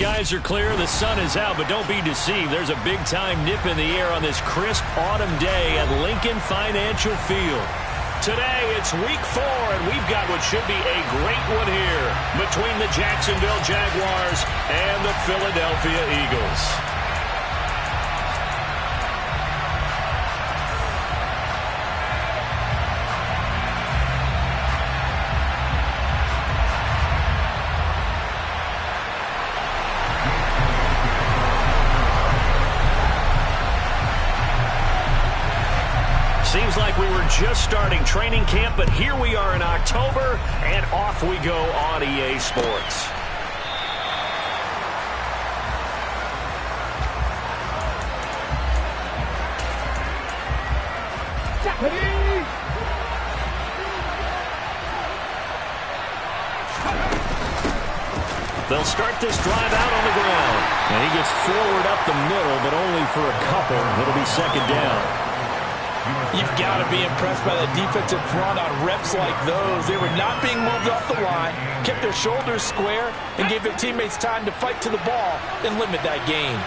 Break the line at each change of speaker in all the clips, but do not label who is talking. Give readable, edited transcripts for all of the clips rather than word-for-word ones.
skies are clear, the sun is out, but don't be deceived. There's a big-time nip in the air on this crisp autumn day at Lincoln Financial Field. Today, it's week 4, and we've got what should be a great one here between the Jacksonville Jaguars and the Philadelphia Eagles. Seems like we were just starting training camp, but here we are in October, and off we go on EA Sports. They'll start this drive out on the ground. And he gets forward up the middle, but only for a couple. It'll be second down.
You've got to be impressed by the defensive front on reps like those. They were not being moved off the line, kept their shoulders square, and gave their teammates time to fight to the ball and limit that gain.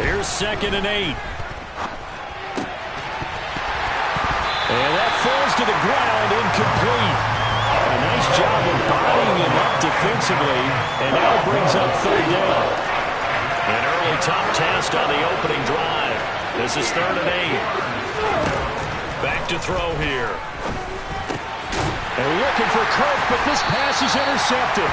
Here's 2nd and 8. And that falls to the ground, incomplete. A nice job of bodying him up defensively, and now brings up 3rd down. An early top test on the opening drive. This is 3rd and 8. Back to throw here. They're looking for Kirk, but this pass is intercepted.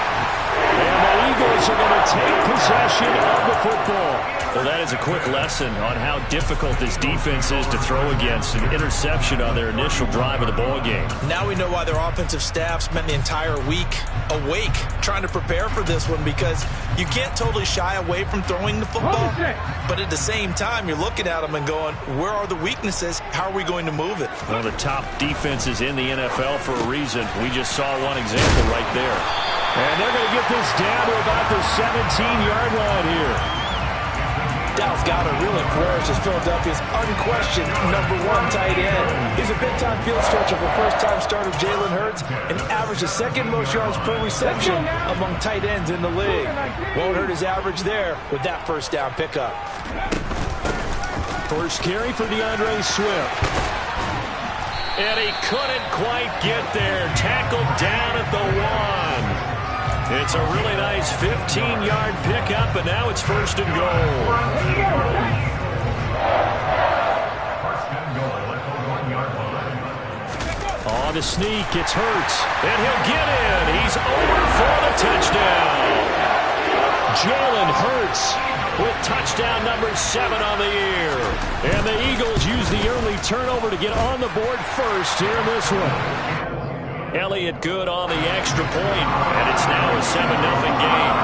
And the Eagles are going to take possession of the football. Well, that is a quick lesson on how difficult this defense is to throw against. An interception on their initial drive of the ball game.
Now we know why their offensive staff spent the entire week awake trying to prepare for this one, because you can't totally shy away from throwing the football, but at the same time you're looking at them and going, where are the weaknesses? How are we going to move it?
One of the top defenses in the NFL for a reason. We just saw one example right there. And they're going to get this down to about the 17-yard line here.
Dallas Goedert really flourished as Philadelphia's unquestioned #1 tight end. He's a big-time field stretcher for first-time starter Jalen Hurts and averaged the 2nd most yards per reception among tight ends in the league. Won't hurt his average there with that first down pickup.
First carry for DeAndre Swift. And he couldn't quite get there. Tackled down at the 1. It's a really nice 15-yard pickup, and now it's 1st and goal. On the sneak, it's Hurts, and he'll get in. He's over for the touchdown. Jalen Hurts with touchdown number 7 on the year. And the Eagles use the early turnover to get on the board first here in this one. Elliott good on the extra point, and it's now a 7-0 game.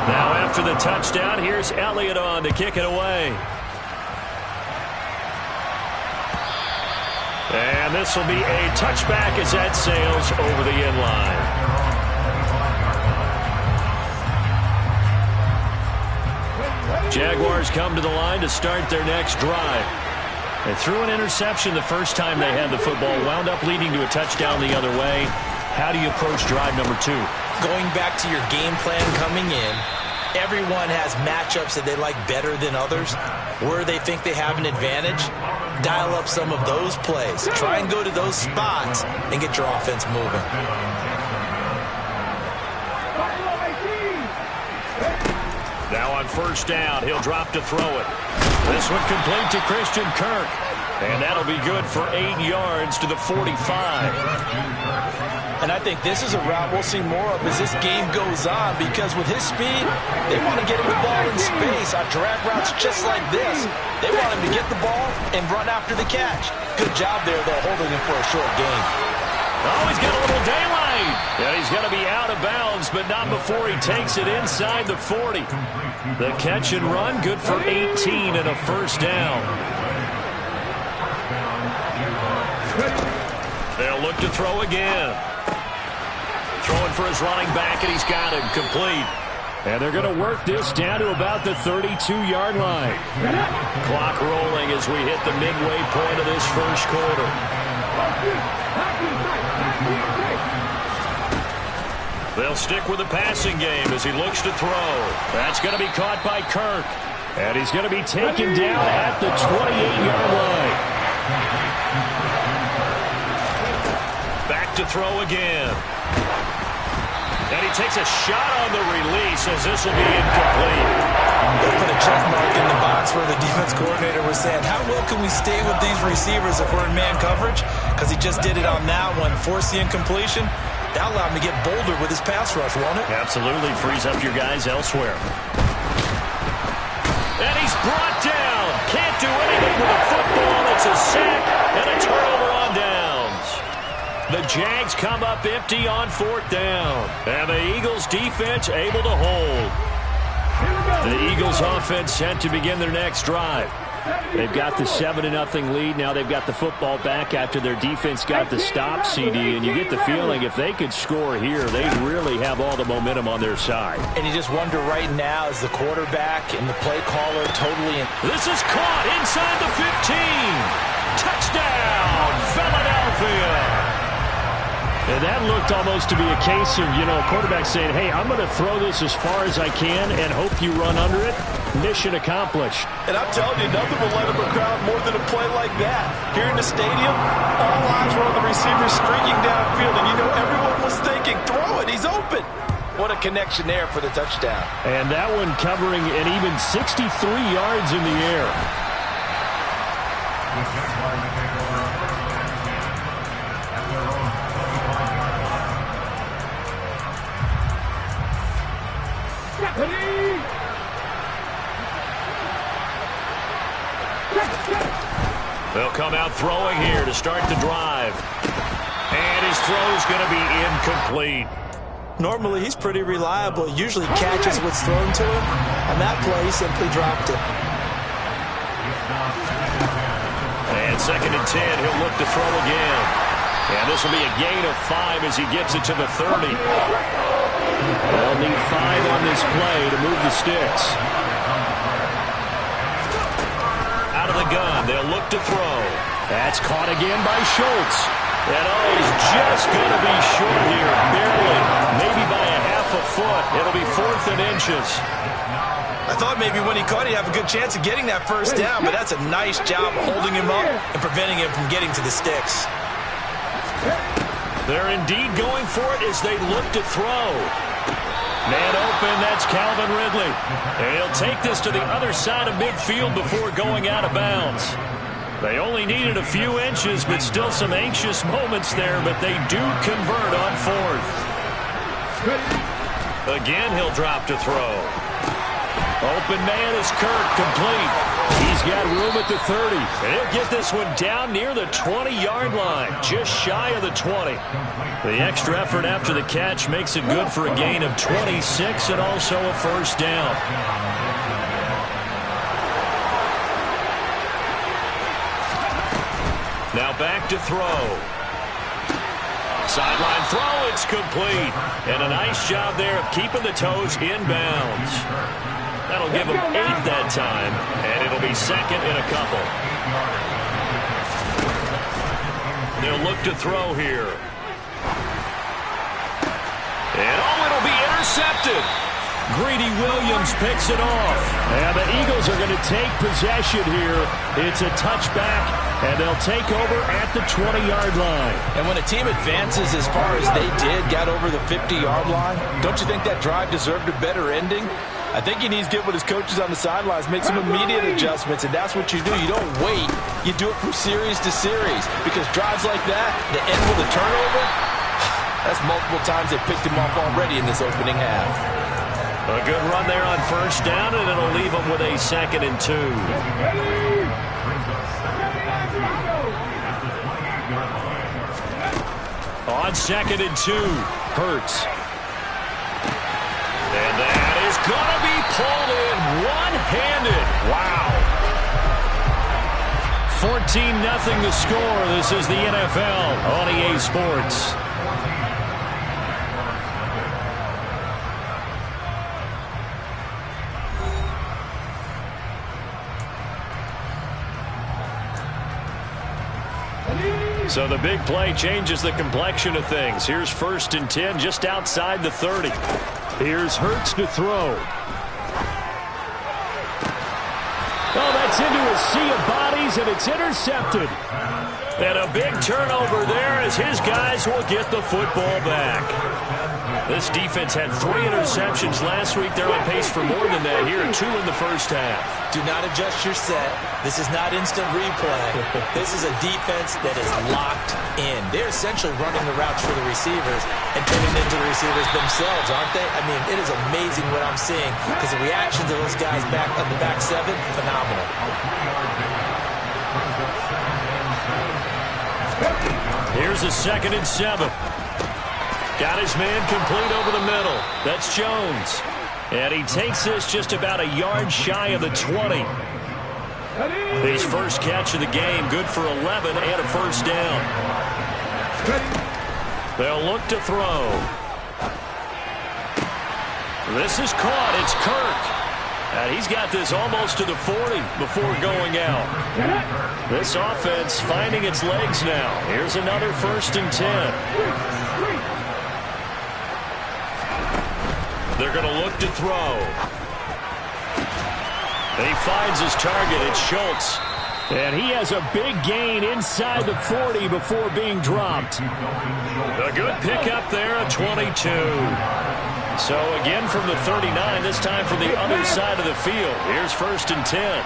Now after the touchdown, here's Elliott on to kick it away. And this will be a touchback as that sails over the end line. Jaguars come to the line to start their next drive. They threw an interception the first time they had the football, wound up leading to a touchdown the other way. How do you approach drive number 2?
Going back to your game plan coming in, everyone has matchups that they like better than others. Where they think they have an advantage, dial up some of those plays. Try and go to those spots and get your offense moving.
Now on first down, he'll drop to throw it. This one complete to Christian Kirk. And that'll be good for 8 yards to the 45.
And I think this is a route we'll see more of as this game goes on, because with his speed, they want to get him the ball in space on drag routes just like this. They want him to get the ball and run after the catch. Good job there, though, holding him for a short gain.
Oh, he's got a little daylight. Yeah, he's going to be out of bounds, but not before he takes it inside the 40. The catch and run, good for 18 and a first down. They'll look to throw again. Throwing for his running back, and he's got him complete. And they're going to work this down to about the 32-yard line. Clock rolling as we hit the midway point of this first quarter. They'll stick with the passing game as he looks to throw. That's going to be caught by Kirk. And he's going to be taken down at the 28-yard line. Back to throw again. And he takes a shot on the release as this will be incomplete.
They put a check mark in the box where the defense coordinator was saying, how well can we stay with these receivers if we're in man coverage? Because he just did it on that one, forced the incompletion. That allowed him to get bolder with his pass rush, won't it?
Absolutely frees up your guys elsewhere. And he's brought down. Can't do anything with a football. It's a sack and a turnover on downs. The Jags come up empty on 4th down. And the Eagles defense able to hold. The Eagles offense set to begin their next drive. They've got the 7-0 lead. Now they've got the football back after their defense got the stop, CD. And you get the feeling if they could score here, they really have all the momentum on their side.
And you just wonder right now, is the quarterback and the play caller totally in.
This is caught inside the 15. Touchdown, Philadelphia. And that looked almost to be a case of, a quarterback saying, hey, I'm going to throw this as far as I can and hope you run under it. Mission accomplished.
And I'm telling you, nothing will light up a crowd more than a play like that. Here in the stadium, all eyes were on the receiver streaking downfield, and everyone was thinking, throw it, he's open. What a connection there for the touchdown.
And that one covering an even 63 yards in the air. They'll come out throwing here to start the drive. And his throw is going to be incomplete.
Normally, he's pretty reliable. He usually catches what's thrown to him. On that play, he simply dropped it.
And 2nd and 10, he'll look to throw again. And this will be a gain of 5 as he gets it to the 30. They'll need 5 on this play to move the sticks. Out of the gun, they'll look to throw. That's caught again by Schultz. And he's just going to be short here, barely, maybe by a half a foot. It'll be 4th and inches.
I thought maybe when he caught it, he'd have a good chance of getting that first down, but that's a nice job holding him up and preventing him from getting to the sticks.
They're indeed going for it as they look to throw. Man open, that's Calvin Ridley. And he'll take this to the other side of midfield before going out of bounds. They only needed a few inches, but still some anxious moments there, but they do convert on 4th. Again, he'll drop to throw. Open man is Kirk, complete. He's got room at the 30, and he'll get this one down near the 20-yard line, just shy of the 20. The extra effort after the catch makes it good for a gain of 26 and also a first down. Now back to throw. Sideline throw, it's complete. And a nice job there of keeping the toes inbounds. That'll give him 8 that time, and it'll be 2nd and a couple. They'll look to throw here. And it'll be intercepted. Greedy Williams picks it off. And the Eagles are going to take possession here. It's a touchback, and they'll take over at the 20-yard line.
And when a team advances as far as they did, got over the 50-yard line, don't you think that drive deserved a better ending? I think he needs to get with his coaches on the sidelines, make some immediate adjustments, and that's what you do. You don't wait. You do it from series to series, because drives like that, the end with a turnover, that's multiple times they picked him off already in this opening half.
A good run there on first down, and it'll leave him with a 2nd and 2. On 2nd and 2, Hurts. And that is going to be pulled in one-handed. Wow. 14-0 the score. This is the NFL on EA Sports. So the big play changes the complexion of things. Here's 1st and 10 just outside the 30. Here's Hurts to throw. Oh, that's into a sea of bodies, and it's intercepted. And a big turnover there as his guys will get the football back. This defense had 3 interceptions last week. They're on pace for more than that here, 2 in the first half.
Do not adjust your set. This is not instant replay. This is a defense that is locked in. They're essentially running the routes for the receivers and turning into the receivers themselves, aren't they? I mean, it is amazing what I'm seeing because the reaction to those guys back on the back 7, phenomenal.
Here's a 2nd and 7. Got his man complete over the middle. That's Jones. And he takes this just about a yard shy of the 20. His first catch of the game, good for 11 and a first down. They'll look to throw. This is caught. It's Kirk. And he's got this almost to the 40 before going out. This offense finding its legs now. Here's another 1st and 10. They're going to look to throw. He finds his target. It's Schultz. And he has a big gain inside the 40 before being dropped. A good pickup there at 22. So again from the 39, this time from the other side of the field. Here's 1st and 10.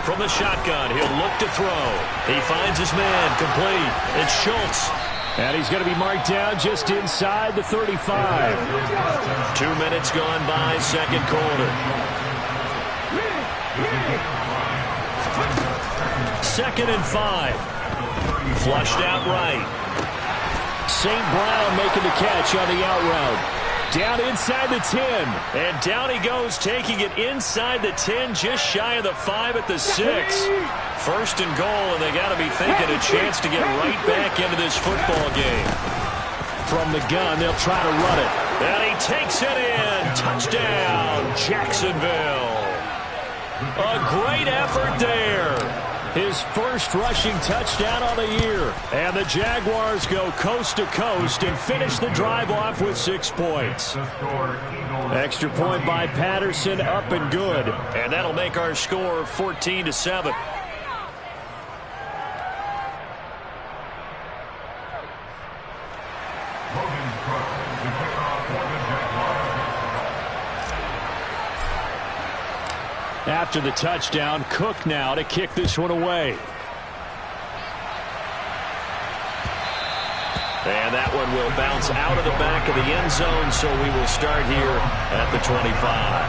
From the shotgun, he'll look to throw. He finds his man complete. It's Schultz. And he's going to be marked down just inside the 35. 2 minutes gone by, second quarter. 2nd and 5. Flushed out right. St. Brown making the catch on the out route. Down inside the 10. And down he goes, taking it inside the 10, just shy of the 5 at the 6. 1st and goal, and they got to be thinking a chance to get right back into this football game. From the gun, they'll try to run it. And he takes it in. Touchdown, Jacksonville. A great effort there. His first rushing touchdown on the year. And the Jaguars go coast to coast and finish the drive off with 6 points. Extra point by Patterson, up and good. And that'll make our score 14-7. After the touchdown, Cook now to kick this one away. And that one will bounce out of the back of the end zone, so we will start here at the 25.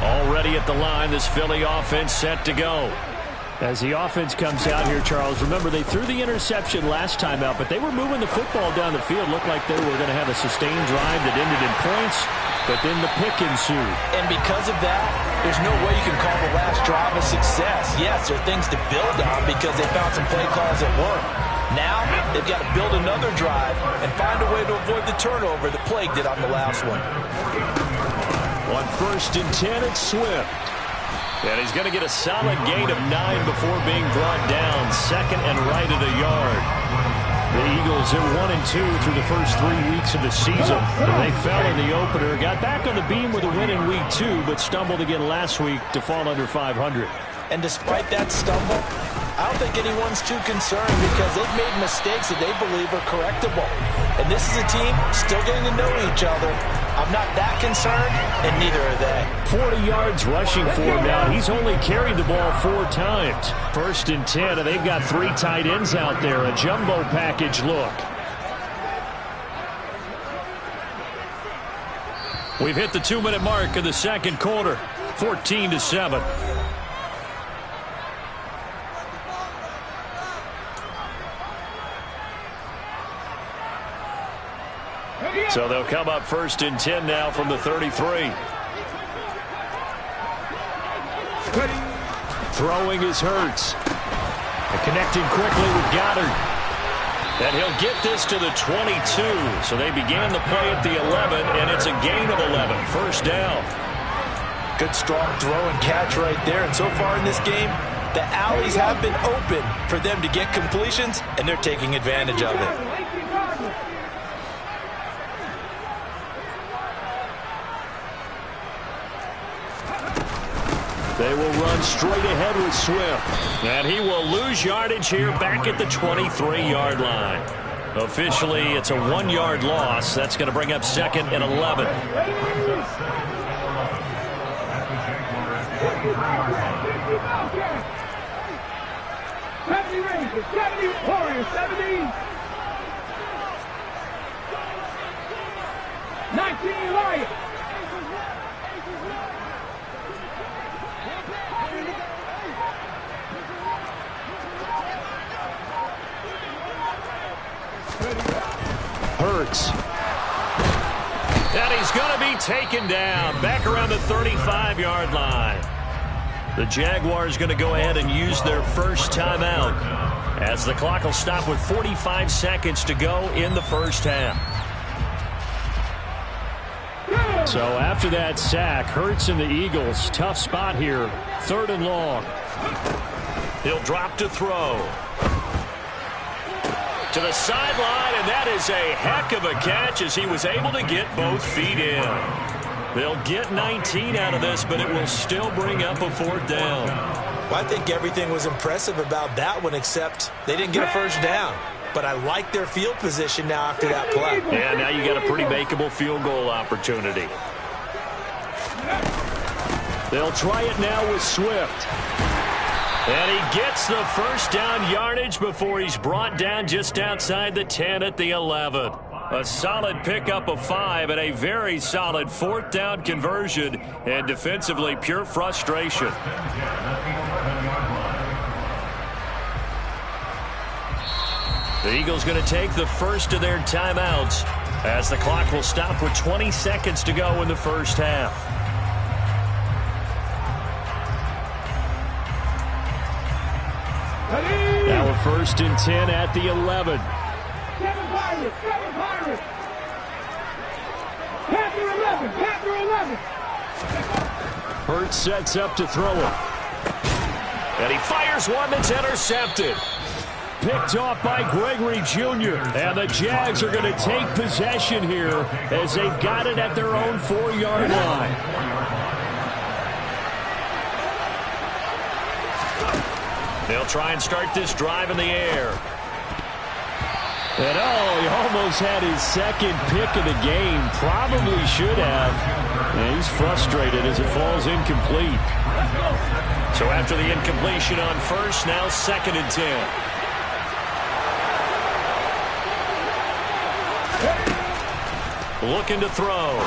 Already at the line, this Philly offense set to go. As the offense comes out here, Charles, remember they threw the interception last time out, but they were moving the football down the field. Looked like they were going to have a sustained drive that ended in points, but then the pick ensued.
And because of that, there's no way you can call the last drive a success. Yes, there are things to build on because they found some play calls that work. Now, they've got to build another drive and find a way to avoid the turnover that plagued it on the last one.
On 1st and 10, it's Swift. And he's going to get a solid gain of 9 before being brought down. 2nd and right at a yard. The Eagles are 1-2 through the first 3 weeks of the season. And they fell in the opener. Got back on the beam with a win in week 2, but stumbled again last week to fall under 500.
And despite that stumble, I don't think anyone's too concerned because they've made mistakes that they believe are correctable. And this is a team still getting to know each other. I'm not that concerned, and neither are they.
40 yards rushing for him now. He's only carried the ball 4 times. 1st and 10, and they've got 3 tight ends out there. A jumbo package look. We've hit the 2-minute mark of the second quarter. 14-7. So they'll come up 1st and 10 now from the 33. Throwing is Hurts. And connecting quickly with Goddard. And he'll get this to the 22. So they began the play at the 11, and it's a gain of 11. First down.
Good strong throw and catch right there. And so far in this game, the alleys have been open for them to get completions, and they're taking advantage of it.
They will run straight ahead with Swift. And he will lose yardage here back at the 23-yard line. Officially, it's a 1-yard loss. That's going to bring up second and 11. Hurts. And he's going to be taken down back around the 35-yard line. The Jaguars going to go ahead and use their first timeout as the clock will stop with 45 seconds to go in the first half. So after that sack, Hurts and the Eagles, tough spot here. 3rd and long. He'll drop to throw. To the sideline, and that is a heck of a catch as he was able to get both feet in. They'll get 19 out of this, but it will still bring up a 4th down.
Well, I think everything was impressive about that one, except they didn't get a first down. But I like their field position now after that play.
Yeah, now you got a pretty makeable field goal opportunity. They'll try it now with Swift. And he gets the first down yardage before he's brought down just outside the 10 at the 11. A solid pickup of 5 and a very solid 4th down conversion, and defensively pure frustration. The Eagles going to take the first of their timeouts as the clock will stop with 20 seconds to go in the first half. Now a 1st and 10 at the 11. Hurts sets up to throw it. And he fires one that's intercepted. Picked off by Gregory Jr. And the Jags are going to take possession here as they've got it at their own 4-yard line. They'll try and start this drive in the air. And he almost had his second pick of the game. Probably should have. And he's frustrated as it falls incomplete. So after the incompletion on first, now 2nd and 10. Looking to throw.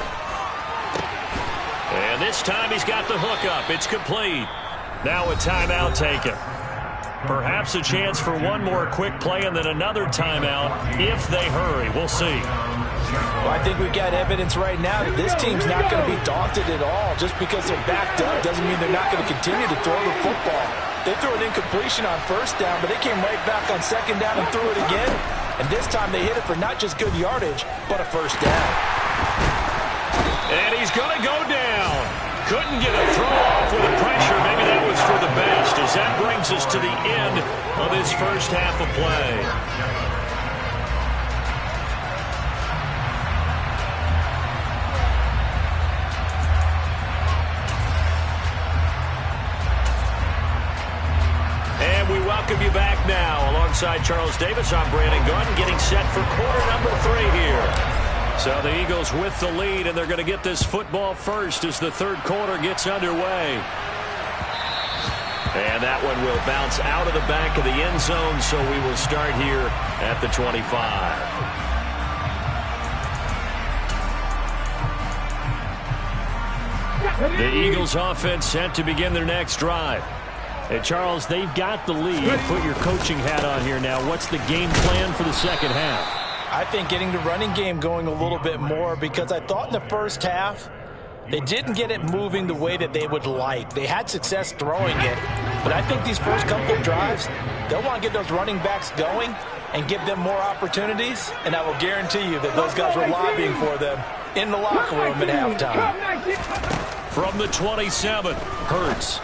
And this time he's got the hook up. It's complete. Now a timeout taken. Perhaps a chance for one more quick play and then another timeout if they hurry. We'll see.
Well, I think we've got evidence right now that this team's not going to be daunted at all. Just because they're backed up doesn't mean they're not going to continue to throw the football. They threw an incompletion on first down, but they came right back on 2nd down and threw it again. And this time they hit it for not just good yardage, but a first down.
And he's going to go down. Couldn't get a throw off with the pressure. Maybe that was for the best, as that brings us to the end of his first half of play. And we welcome you back now. Alongside Charles Davis, I'm Brandon Gunn, getting set for quarter number 3 here. So the Eagles with the lead, and they're going to get this football first as the 3rd quarter gets underway. And that one will bounce out of the back of the end zone, so we will start here at the 25. The Eagles offense set to begin their next drive. And Charles, they've got the lead. Put your coaching hat on here now. What's the game plan for the second half?
I think getting the running game going a little bit more, because I thought in the first half they didn't get it moving the way that they would like. They had success throwing it, but I think these first couple of drives, They'll want to get those running backs going and give them more opportunities, and I will guarantee you that those guys were lobbying for them in the locker room at halftime.
From the 27, Hurts.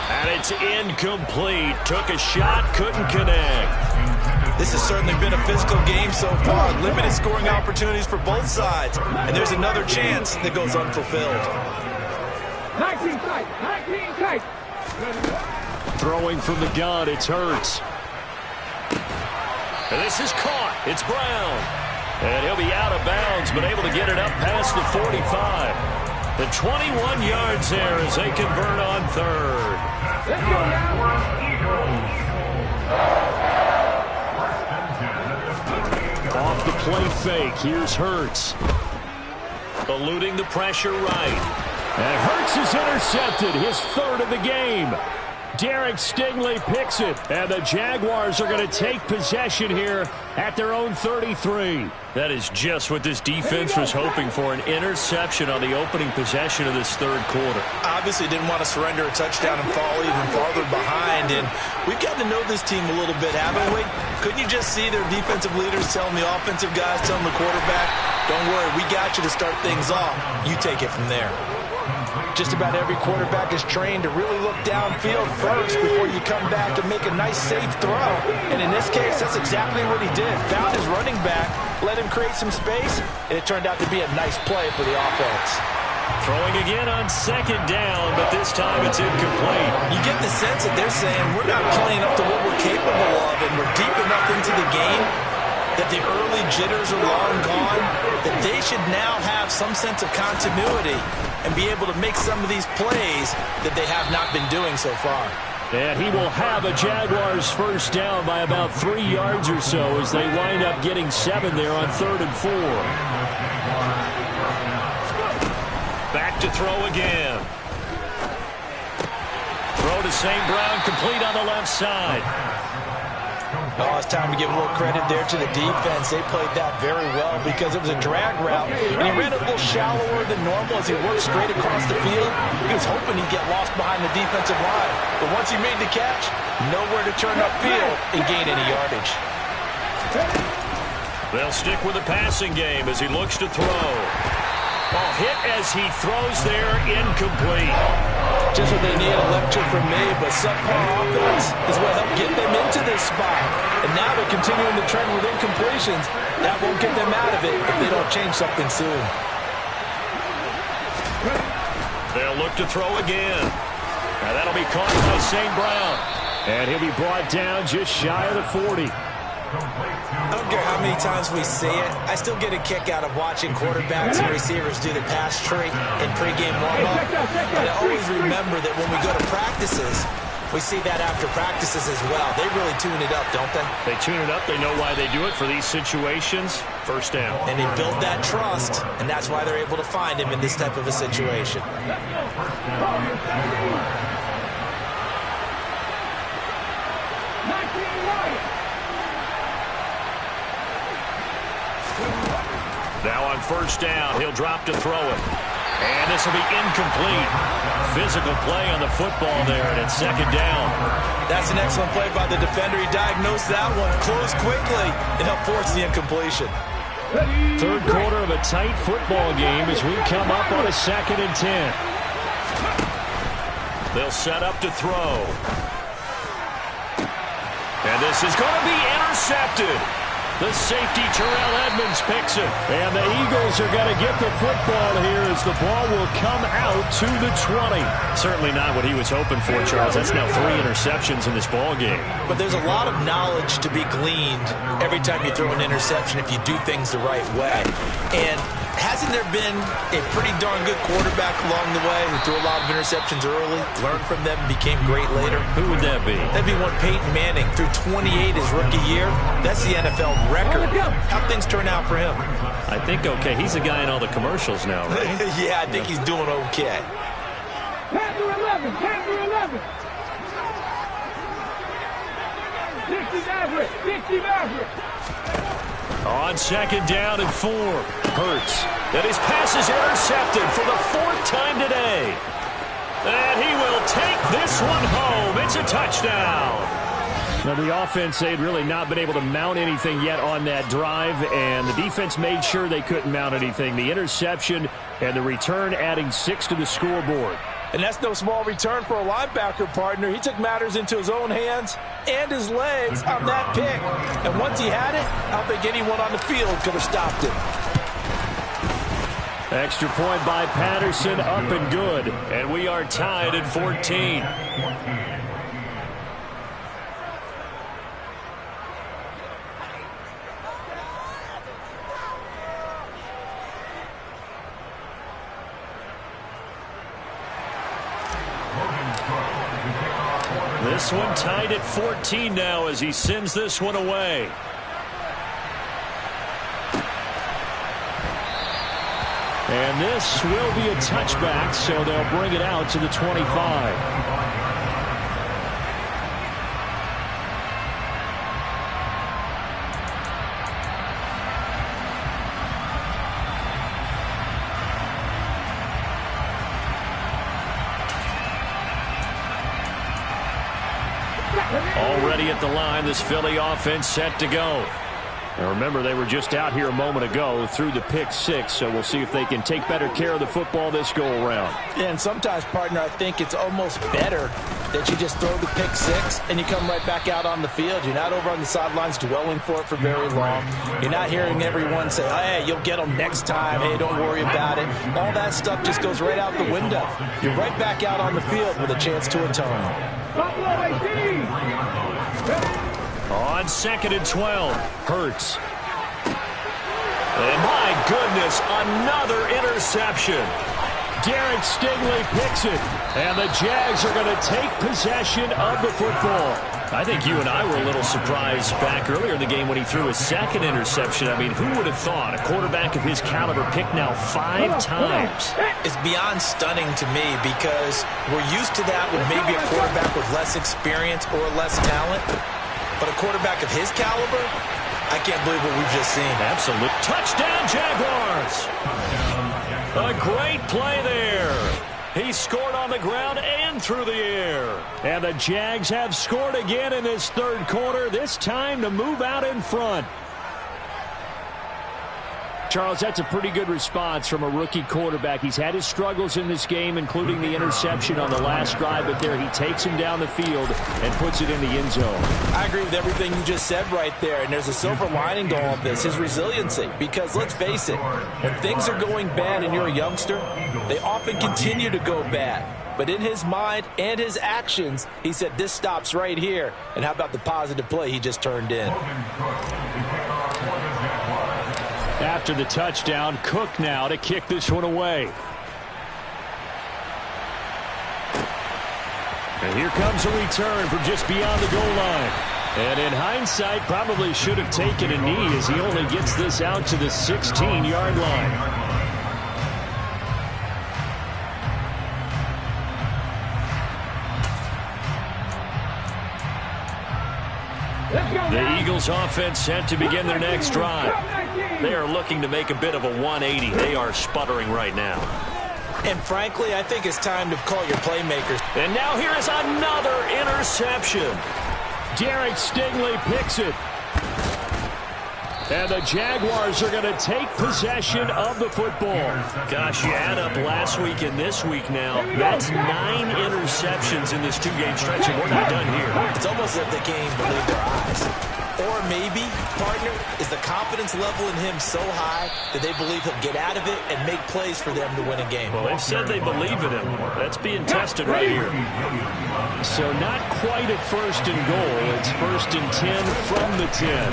And it's incomplete. Took a shot, couldn't connect.
This has certainly been a physical game so far. Limited scoring opportunities for both sides. And there's another chance that goes unfulfilled.
19 tight.
Throwing from the gun, it's Hurts. And this is caught. It's Brown. And he'll be out of bounds, but able to get it up past the 45. The 21 yards there as they convert on third.
Let's go now.
Off the play fake, here's Hurts. Eluding the pressure right. And Hurts is intercepted, his third of the game. Derek Stingley picks it, and the Jaguars are going to take possession here at their own 33. That is just what this defense was hoping for, an interception on the opening possession of this third quarter.
Obviously didn't want to surrender a touchdown and fall even farther behind, and we've gotten to know this team a little bit, haven't we? Couldn't you just see their defensive leaders telling the offensive guys, telling the quarterback, don't worry, we got you to start things off. You take it from there. Just about every quarterback is trained to really look downfield first before you come back and make a nice, safe throw. And in this case, that's exactly what he did. Found his running back, let him create some space, and it turned out to be a nice play for the offense.
Throwing again on second down, but this time it's incomplete.
You get the sense that they're saying we're not playing up to what we're capable of, and we're deep enough into the game that the early jitters are long gone, that they should now have some sense of continuity and be able to make some of these plays that they have not been doing so far.
And he will have a Jaguars first down by about 3 yards or so as they wind up getting 7 there on 3rd and 4. Back to throw again. Throw to St. Brown, complete on the left side.
Oh, it's time to give a little credit there to the defense. They played that very well because it was a drag route. And he ran a little shallower than normal as he worked straight across the field. He was hoping he'd get lost behind the defensive line. But once he made the catch, nowhere to turn upfield and gain any yardage.
They'll stick with the passing game as he looks to throw. Ball hit as he throws there, incomplete.
Just what they need, a lecture from me, but subpar offense is what helped get them into this spot. And now they're continuing the trend with incompletions. That won't get them out of it if they don't change something soon.
They'll look to throw again. Now that'll be caught by St. Brown. And he'll be brought down just shy of the 40.
I don't care how many times we see it. I still get a kick out of watching quarterbacks and receivers do the pass tree in pregame warm-up. But I always remember that when we go to practices, we see that after practices as well. They really tune it up, don't they?
They tune it up. They know why they do it for these situations. First down.
And they build that trust, and that's why they're able to find him in this type of a situation.
Now on first down, he'll drop to throw it. And this will be incomplete. Physical play on the football there, and it's second down.
That's an excellent play by the defender. He diagnosed that one, closed quickly, and helped force the incompletion.
Third quarter of a tight football game as we come up on a 2nd and 10. They'll set up to throw. And this is going to be intercepted. The safety, Terrell Edmonds, picks it. And the Eagles are going to get the football here as the ball will come out to the 20. Certainly not what he was hoping for, Charles. That's now 3 interceptions in this ball game.
But there's a lot of knowledge to be gleaned every time you throw an interception if you do things the right way. And hasn't there been a pretty darn good quarterback along the way who threw a lot of interceptions early, learned from them, became great later?
Who would that be?
That'd be one Peyton Manning, threw 28 his rookie year. That's the NFL record. How'd things turn out for him?
I think okay. He's a guy in all the commercials now, right?
Yeah, I think he's doing okay.
10 through 11, 10 through 11. 60 average, 60 average.
On second down and 4, Hurts. And his pass is intercepted for the 4th time today. And he will take this one home. It's a touchdown. Now, the offense, they'd really not been able to mount anything yet on that drive, and the defense made sure they couldn't mount anything. The interception and the return adding 6 to the scoreboard.
And that's no small return for a linebacker, partner. He took matters into his own hands and his legs on that pick. And once he had it, I don't think anyone on the field could have stopped it.
Extra point by Patterson, up and good. And we are tied at 14. This one tied at 14 now as he sends this one away. And this will be a touchback, so they'll bring it out to the 25. Already at the line, this Philly offense set to go. Now remember, they were just out here a moment ago through the pick 6, so we'll see if they can take better care of the football this go-around.
Yeah, and sometimes, partner, I think it's almost better that you just throw the pick 6 and you come right back out on the field. You're not over on the sidelines dwelling for it for very long. You're not hearing everyone say, hey, you'll get them next time. Hey, don't worry about it. All that stuff just goes right out the window. You're right back out on the field with a chance to atone.
On 2nd and 12, Hurts. And my goodness, another interception. Derek Stingley picks it, and the Jags are going to take possession of the football. I think you and I were a little surprised back earlier in the game when he threw his 2nd interception. I mean, who would have thought a quarterback of his caliber picked now 5 times?
It's beyond stunning to me because we're used to that with maybe a quarterback with less experience or less talent. But a quarterback of his caliber, I can't believe what we've just seen.
Absolute touchdown, Jaguars. A great play there. He scored on the ground and through the air. And the Jags have scored again in this 3rd quarter, this time to move out in front. Charles, that's a pretty good response from a rookie quarterback. He's had his struggles in this game, including the interception on the last drive, but there he takes him down the field and puts it in the end zone.
I agree with everything you just said right there, and there's a silver lining to all of this, his resiliency. Because let's face it, when things are going bad and you're a youngster, they often continue to go bad. But in his mind and his actions, he said, this stops right here. And how about the positive play he just turned in?
After the touchdown, Cook now to kick this one away. And here comes a return from just beyond the goal line. And in hindsight, probably should have taken a knee as he only gets this out to the 16-yard line. The Eagles offense set to begin their next drive. They are looking to make a bit of a 180. They are sputtering right now.
And frankly, I think it's time to call your playmakers.
And now here is another interception. Derek Stingley picks it. And the Jaguars are going to take possession of the football. Gosh, you add up last week and this week now. That's 9 interceptions in this 2-game stretch, and we're not done here.
It's almost as if they can't even believe their eyes. Or maybe, partner, is the confidence level in him so high that they believe he'll get out of it and make plays for them to win a game.
Well, they've said they believe in him. That's being tested right here. So not quite at 1st and goal. It's 1st and 10 from the 10.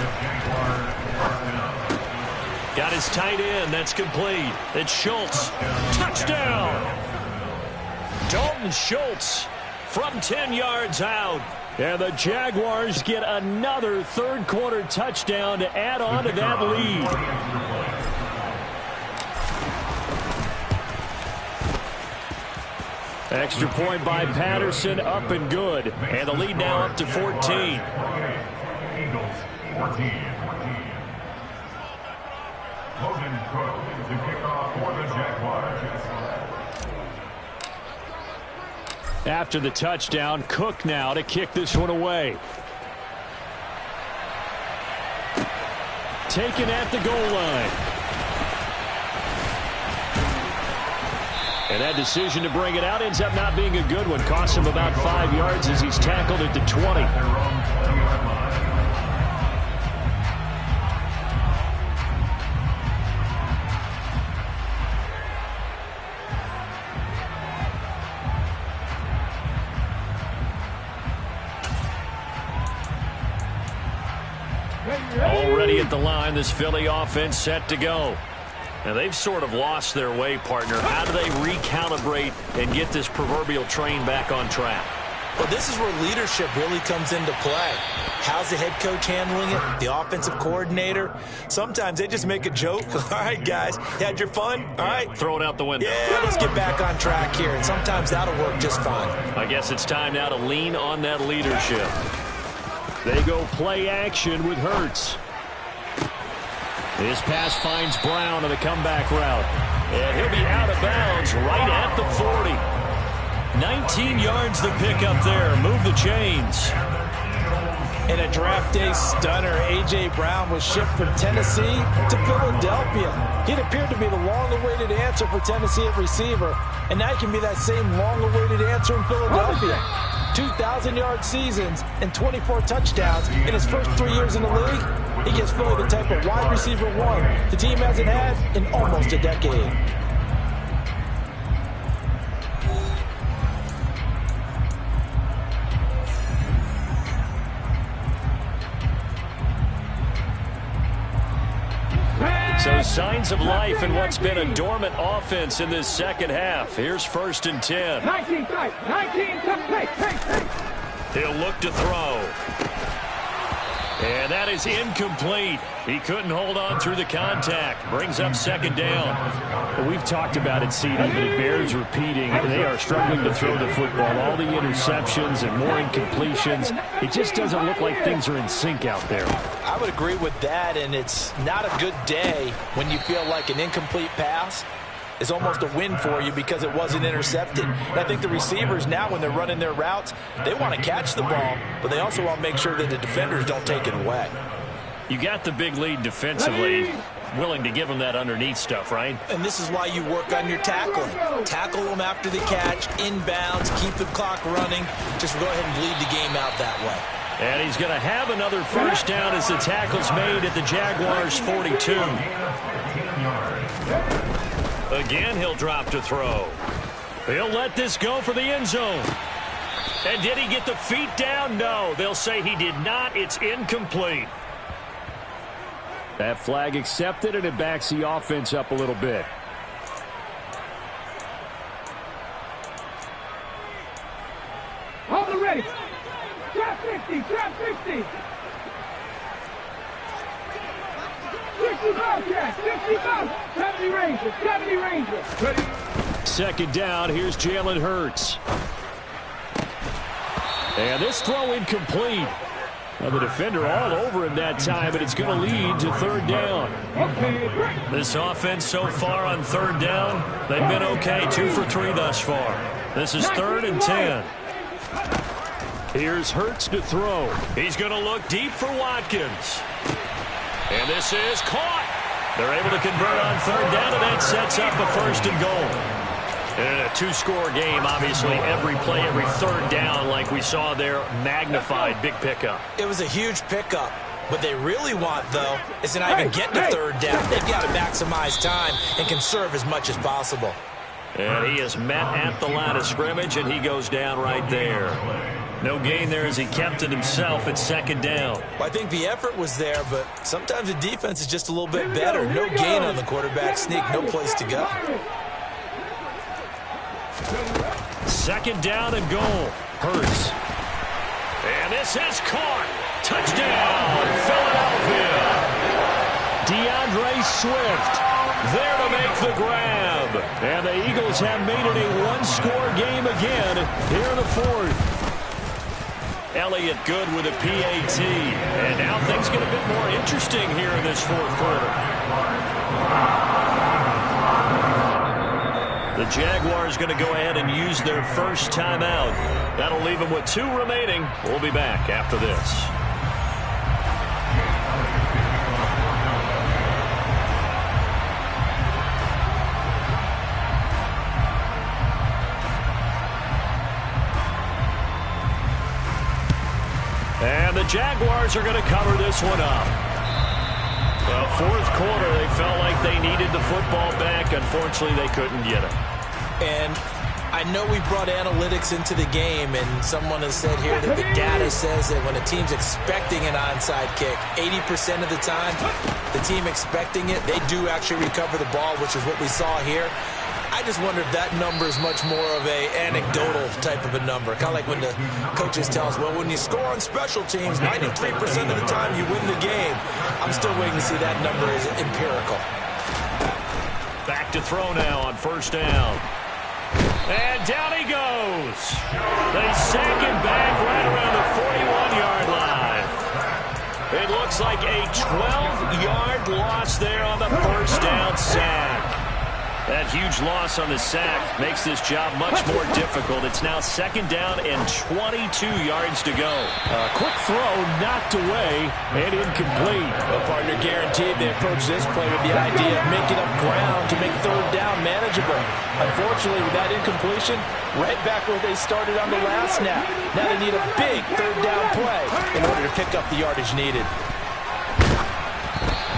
Got his tight end. That's complete. It's Schultz. Touchdown! Dalton Schultz from 10 yards out. And the Jaguars get another 3rd quarter touchdown to add on to that lead. Extra point by Patterson, up and good. And the lead now up to 14.
Eagles 14. Logan Cook to kick off for the Jaguars.
After the touchdown, Cook now to kick this one away. Taken at the goal line. And that decision to bring it out ends up not being a good one. Cost him about 5 yards as he's tackled at the 20. Already at the line, this Philly offense set to go. Now, they've sort of lost their way, partner. How do they recalibrate and get this proverbial train back on track?
Well, this is where leadership really comes into play. How's the head coach handling it? The offensive coordinator? Sometimes they just make a joke. All right, guys, you had your fun? All right.
Throw it out the window.
Yeah, let's get back on track here. And sometimes that'll work just fine.
I guess it's time now to lean on that leadership. They go play action with Hurts. His pass finds Brown on the comeback route. And he'll be out of bounds right at the 40. 19 yards the pickup there. Move the chains.
In a draft day stunner, A.J. Brown was shipped from Tennessee to Philadelphia. It appeared to be the long-awaited answer for Tennessee at receiver, and now he can be that same long-awaited answer in Philadelphia. 2,000-yard seasons and 24 touchdowns in his first 3 years in the league. He gives Philly the type of wide receiver one the team hasn't had in almost a decade.
So signs of life in what's been a dormant offense in this second half. Here's 1st and 10.
19 tight. 19 tight. Hey.
He'll look to throw. And that is incomplete. He couldn't hold on through the contact. Brings up 2nd down. We've talked about it, CD, but it bears repeating. They are struggling to throw the football. All the interceptions and more incompletions. It just doesn't look like things are in sync out there.
I would agree with that, and it's not a good day when you feel like an incomplete pass is almost a win for you because it wasn't intercepted. And I think the receivers now, when they're running their routes, they want to catch the ball, but they also want to make sure that the defenders don't take it away.
You got the big lead defensively, willing to give them that underneath stuff, right?
And this is why you work on your tackling. Tackle them after the catch, inbounds, keep the clock running. Just go ahead and bleed the game out that way.
And he's going to have another 1st down as the tackle's made at the Jaguars' 42. Again, he'll drop to throw. He'll let this go for the end zone. And did he get the feet down? No, they'll say he did not. It's incomplete. That flag accepted, and it backs the offense up a little bit.
Hold it ready. Trap 50. Trap 50. 60 Bobcats. 60 Bobcats. 70 Rangers. 70 Rangers. Ready?
2nd down. Here's Jalen Hurts. And this throw incomplete. Well, the defender all over him that time, but it's going to lead to 3rd down.
Okay.
This offense so far on 3rd down, they've been okay, 2 for 3 thus far. This is 3rd and 10. Here's Hurts to throw. He's going to look deep for Watkins. And this is caught. They're able to convert on 3rd down, and that sets up a 1st and goal. And in a 2-score game, obviously, every play, every 3rd down, like we saw there, magnified, big pickup.
It was a huge pickup. What they really want, though, is to not even get to 3rd down. They've got to maximize time and conserve as much as possible.
And he is met at the line of scrimmage, and he goes down right there. No gain there as he kept it himself at 2nd down.
Well, I think the effort was there, but sometimes the defense is just a little bit better. No gain on the quarterback sneak, no place to go.
2nd down and goal. Hurts. And this is caught. Touchdown, Philadelphia. DeAndre Swift there to make the grab. And the Eagles have made it a 1-score game again here in the 4th. Elliott good with a PAT. And now things get a bit more interesting here in this 4th quarter. The Jaguars going to go ahead and use their first timeout. That'll leave them with 2 remaining. We'll be back after this. And the Jaguars are going to cover this one up. Well, fourth quarter, they felt like they needed the football back. Unfortunately, they couldn't get it.
And I know we brought analytics into the game, and someone has said here that the data says that when a team's expecting an onside kick, 80% of the time, the team expecting it, they do actually recover the ball, which is what we saw here. I just wonder if that number is much more of a anecdotal type of a number. Kind of like when the coaches tell us, well, when you score on special teams, 93% of the time you win the game. I'm still waiting to see that number is empirical.
Back to throw now on first down. And down he goes. They sack him back right around the 41-yard line. It looks like a 12-yard loss there on the first down sack. That huge loss on the sack makes this job much more difficult. It's now second down and 22 yards to go.
Quick throw knocked away and incomplete.
The partner guaranteed they approach this play with the idea of making up ground to make third down manageable. Unfortunately, with that incompletion, right back where they started on the last snap. Now they need a big third down play in order to pick up the yardage needed.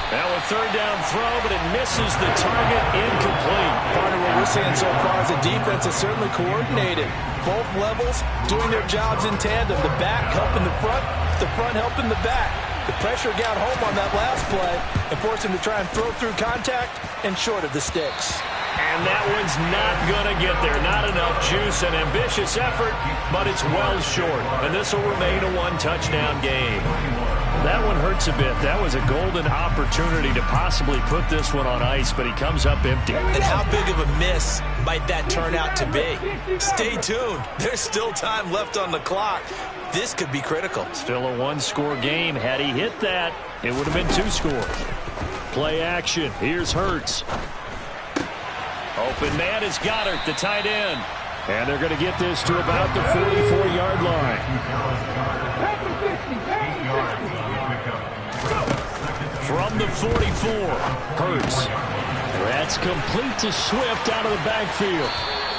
Now a third down throw, but it misses the target, incomplete.
Partner, what we're seeing so far is the defense is certainly coordinated. Both levels doing their jobs in tandem. The back helping the front helping the back. The pressure got home on that last play and forced him to try and throw through contact and short of the sticks.
And that one's not going to get there. Not enough juice, an ambitious effort, but it's well short. And this will remain a one-touchdown game. That one hurts a bit. That was a golden opportunity to possibly put this one on ice, but he comes up empty.
And how big of a miss might that turn out to be? Stay tuned. There's still time left on the clock. This could be critical.
Still a one-score game. Had he hit that, it would have been 2 scores. Play action. Here's Hurts. Open man is Goddard, the tight end. And they're going to get this to about the 44-yard line. From the 44, Hurts. That's complete to Swift out of the backfield.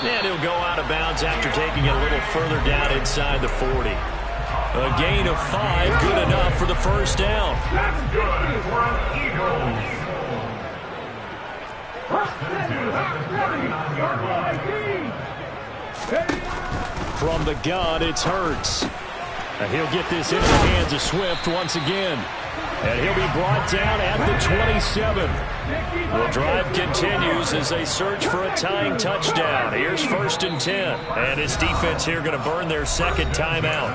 And he'll go out of bounds after taking it a little further down inside the 40. A gain of 5, good enough for the first down.
That's good for an Eagles.
From the gun, it's Hurts. And he'll get this into the hands of Swift once again. And he'll be brought down at the 27. The drive continues as they search for a tying touchdown. Here's 1st and 10. And his defense here going to burn their second timeout.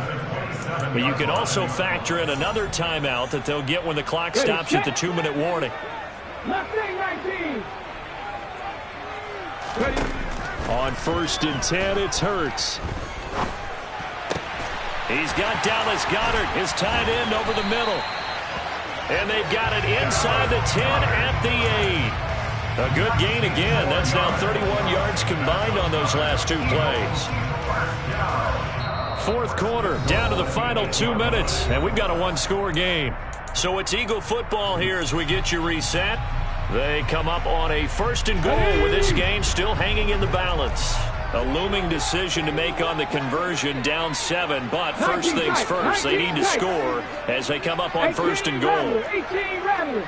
But you can also factor in another timeout that they'll get when the clock stops at the 2-minute warning. On 1st and 10, it's Hurts. He's got Dallas Goedert, his tight end, over the middle. And they've got it inside the 10 at the 8. A good gain again. That's now 31 yards combined on those last 2 plays. Fourth quarter, down to the final 2 minutes, and we've got a one-score game. So it's Eagle football here as we get you reset. They come up on a 1st and goal with this game still hanging in the balance. A looming decision to make on the conversion, down 7, but first things first, they need to score as they come up on 1st and goal.
18 Rattler.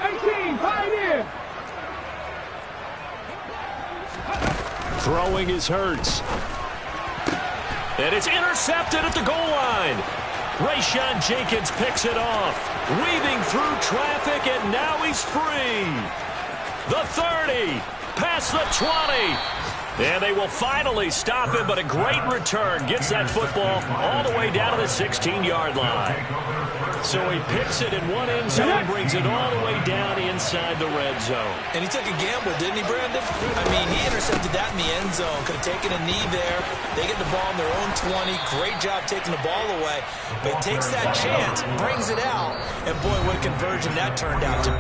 18 Pioneer.
Throwing is Hurts. And it's intercepted at the goal line. Rayshawn Jenkins picks it off, weaving through traffic, and now he's free. The 30, past the 20. And they will finally stop him, but a great return gets that football all the way down to the 16-yard line. So he picks it in one end zone, brings it all the way down inside the red zone.
And he took a gamble, didn't he, Brandon? I mean, he intercepted that in the end zone. Could have taken a knee there. They get the ball in their own 20. Great job taking the ball away. But he takes that chance, brings it out, and boy, what a conversion that turned out to be.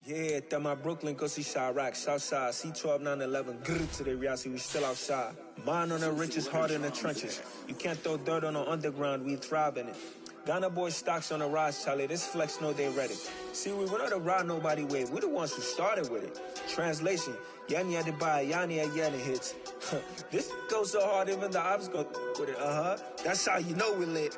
Yeah, Tama Brooklyn, go see Chirac, Southside, C12, 911, grr to the Riasi, we still outside. Mine on the riches, hard in the trenches. You can't throw dirt on the underground, we thrive in it. Ghana boys stocks on the rise, Charlie, this flex know they ready. See, we went on the ride nobody wave, we the ones who started with it. Translation, Yani had to buy, Yani had Yanni hits. This goes so hard, even the ops go with it, That's how you know we lit.